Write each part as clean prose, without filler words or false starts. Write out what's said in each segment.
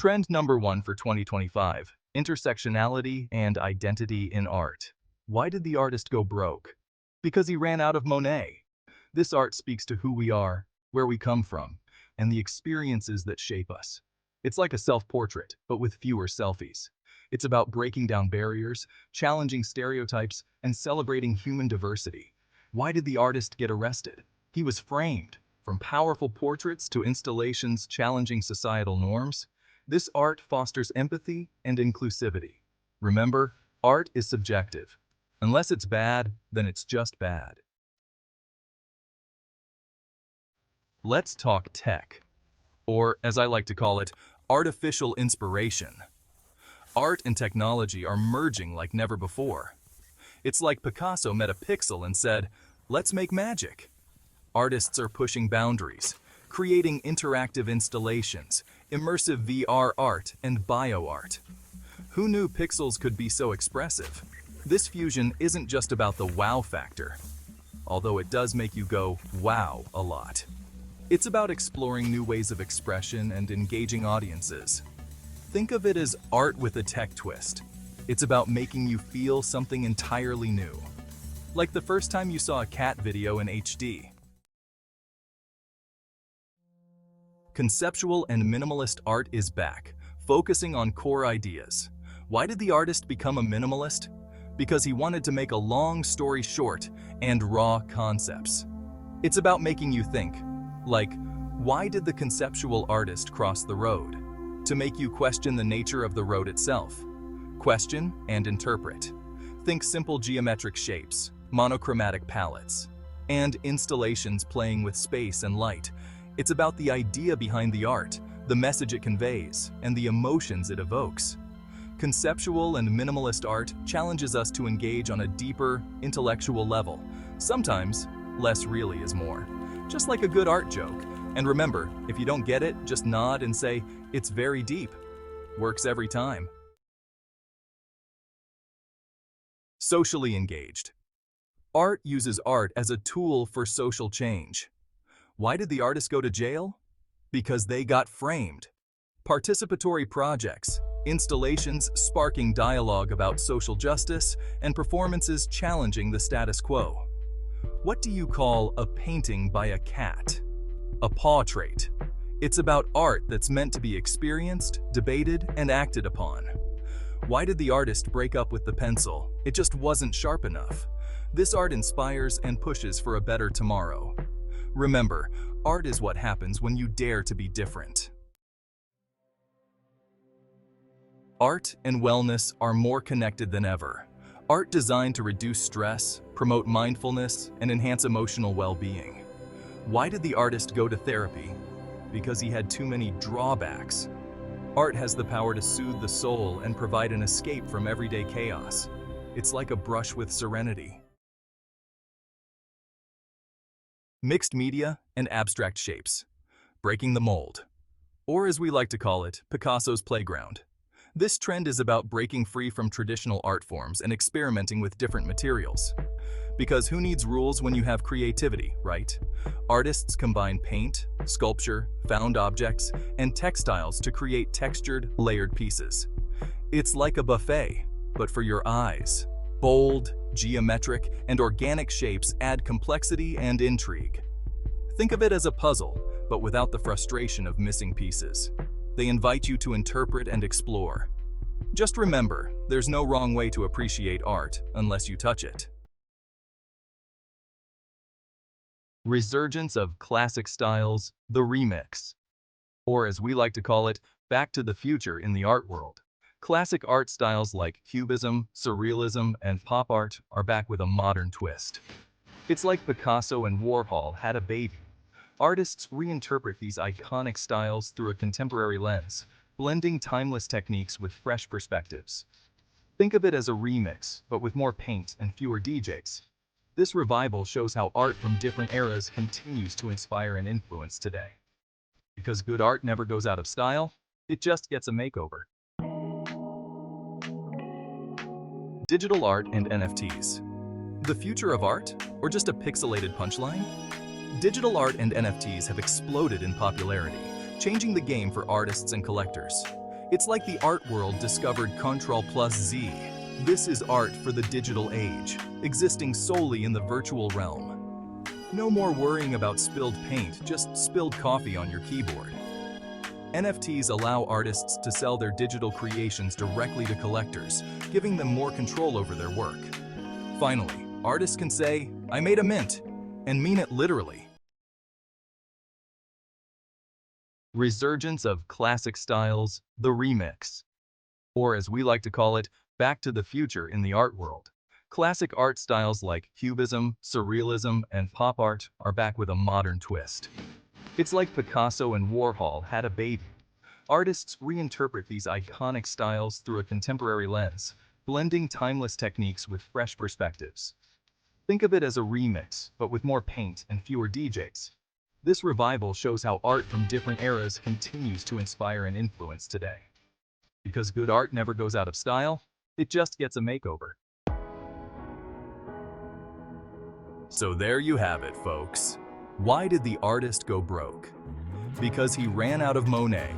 Trend number 1 for 2025, intersectionality and identity in art. Why did the artist go broke? Because he ran out of Monet. This art speaks to who we are, where we come from, and the experiences that shape us. It's like a self-portrait, but with fewer selfies. It's about breaking down barriers, challenging stereotypes, and celebrating human diversity. Why did the artist get arrested? He was framed. From powerful portraits to installations challenging societal norms, this art fosters empathy and inclusivity. Remember, art is subjective. Unless it's bad, then it's just bad. Let's talk tech, or as I like to call it, artificial inspiration. Art and technology are merging like never before. It's like Picasso met a pixel and said, "Let's make magic." Artists are pushing boundaries, creating interactive installations, immersive VR art, and bio-art. Who knew pixels could be so expressive? This fusion isn't just about the wow factor, although it does make you go wow a lot. It's about exploring new ways of expression and engaging audiences. Think of it as art with a tech twist. It's about making you feel something entirely new. Like the first time you saw a cat video in HD. Conceptual and minimalist art is back, focusing on core ideas. Why did the artist become a minimalist? Because he wanted to make a long story short and raw concepts. It's about making you think, like, why did the conceptual artist cross the road? To make you question the nature of the road itself. Question and interpret. Think simple geometric shapes, monochromatic palettes, and installations playing with space and light. It's about the idea behind the art, the message it conveys, and the emotions it evokes. Conceptual and minimalist art challenges us to engage on a deeper, intellectual level. Sometimes, less really is more. Just like a good art joke. And remember, if you don't get it, just nod and say, "It's very deep." Works every time. Socially engaged. Art uses art as a tool for social change. Why did the artist go to jail? Because they got framed. Participatory projects, installations sparking dialogue about social justice, and performances challenging the status quo. What do you call a painting by a cat? A paw trait. It's about art that's meant to be experienced, debated, and acted upon. Why did the artist break up with the pencil? It just wasn't sharp enough. This art inspires and pushes for a better tomorrow. Remember, art is what happens when you dare to be different. Art and wellness are more connected than ever. Art designed to reduce stress, promote mindfulness, and enhance emotional well-being. Why did the artist go to therapy? Because he had too many drawbacks. Art has the power to soothe the soul and provide an escape from everyday chaos. It's like a brush with serenity. Mixed media and abstract shapes. Breaking the mold. Or as we like to call it, Picasso's playground. This trend is about breaking free from traditional art forms and experimenting with different materials. Because who needs rules when you have creativity, right? Artists combine paint, sculpture, found objects, and textiles to create textured, layered pieces. It's like a buffet, but for your eyes. Bold, geometric, and organic shapes add complexity and intrigue. Think of it as a puzzle, but without the frustration of missing pieces. They invite you to interpret and explore. Just remember, there's no wrong way to appreciate art unless you touch it. Resurgence of classic styles, the remix. Or as we like to call it, back to the future in the art world. Classic art styles like Cubism, Surrealism, and pop art are back with a modern twist. It's like Picasso and Warhol had a baby. Artists reinterpret these iconic styles through a contemporary lens, blending timeless techniques with fresh perspectives. Think of it as a remix, but with more paint and fewer DJs. This revival shows how art from different eras continues to inspire and influence today. Because good art never goes out of style, it just gets a makeover. Digital art and NFTs. The future of art, or just a pixelated punchline? Digital art and NFTs have exploded in popularity, changing the game for artists and collectors. It's like the art world discovered Ctrl+Z. This is art for the digital age, existing solely in the virtual realm. No more worrying about spilled paint, just spilled coffee on your keyboard. NFTs allow artists to sell their digital creations directly to collectors, giving them more control over their work. Finally, artists can say, "I made a mint," and mean it literally. Resurgence of classic styles, the remix. Or as we like to call it, back to the future in the art world. Classic art styles like Cubism, Surrealism, and pop art are back with a modern twist. It's like Picasso and Warhol had a baby. Artists reinterpret these iconic styles through a contemporary lens, blending timeless techniques with fresh perspectives. Think of it as a remix, but with more paint and fewer DJs. This revival shows how art from different eras continues to inspire and influence today. Because good art never goes out of style, it just gets a makeover. So there you have it, folks. Why did the artist go broke? Because he ran out of Monet.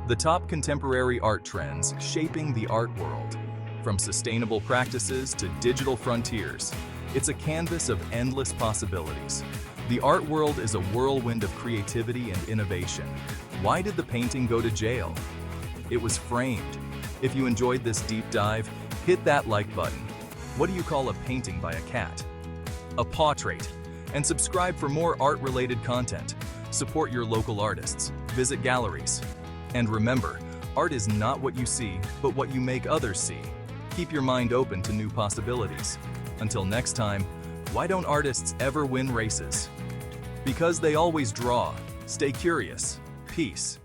The top contemporary art trends shaping the art world. From sustainable practices to digital frontiers, it's a canvas of endless possibilities. The art world is a whirlwind of creativity and innovation. Why did the painting go to jail? It was framed. If you enjoyed this deep dive, hit that like button. What do you call a painting by a cat? A portrait. And subscribe for more art-related content. Support your local artists. Visit galleries. And remember, art is not what you see, but what you make others see. Keep your mind open to new possibilities. Until next time, why don't artists ever win races? Because they always draw. Stay curious. Peace.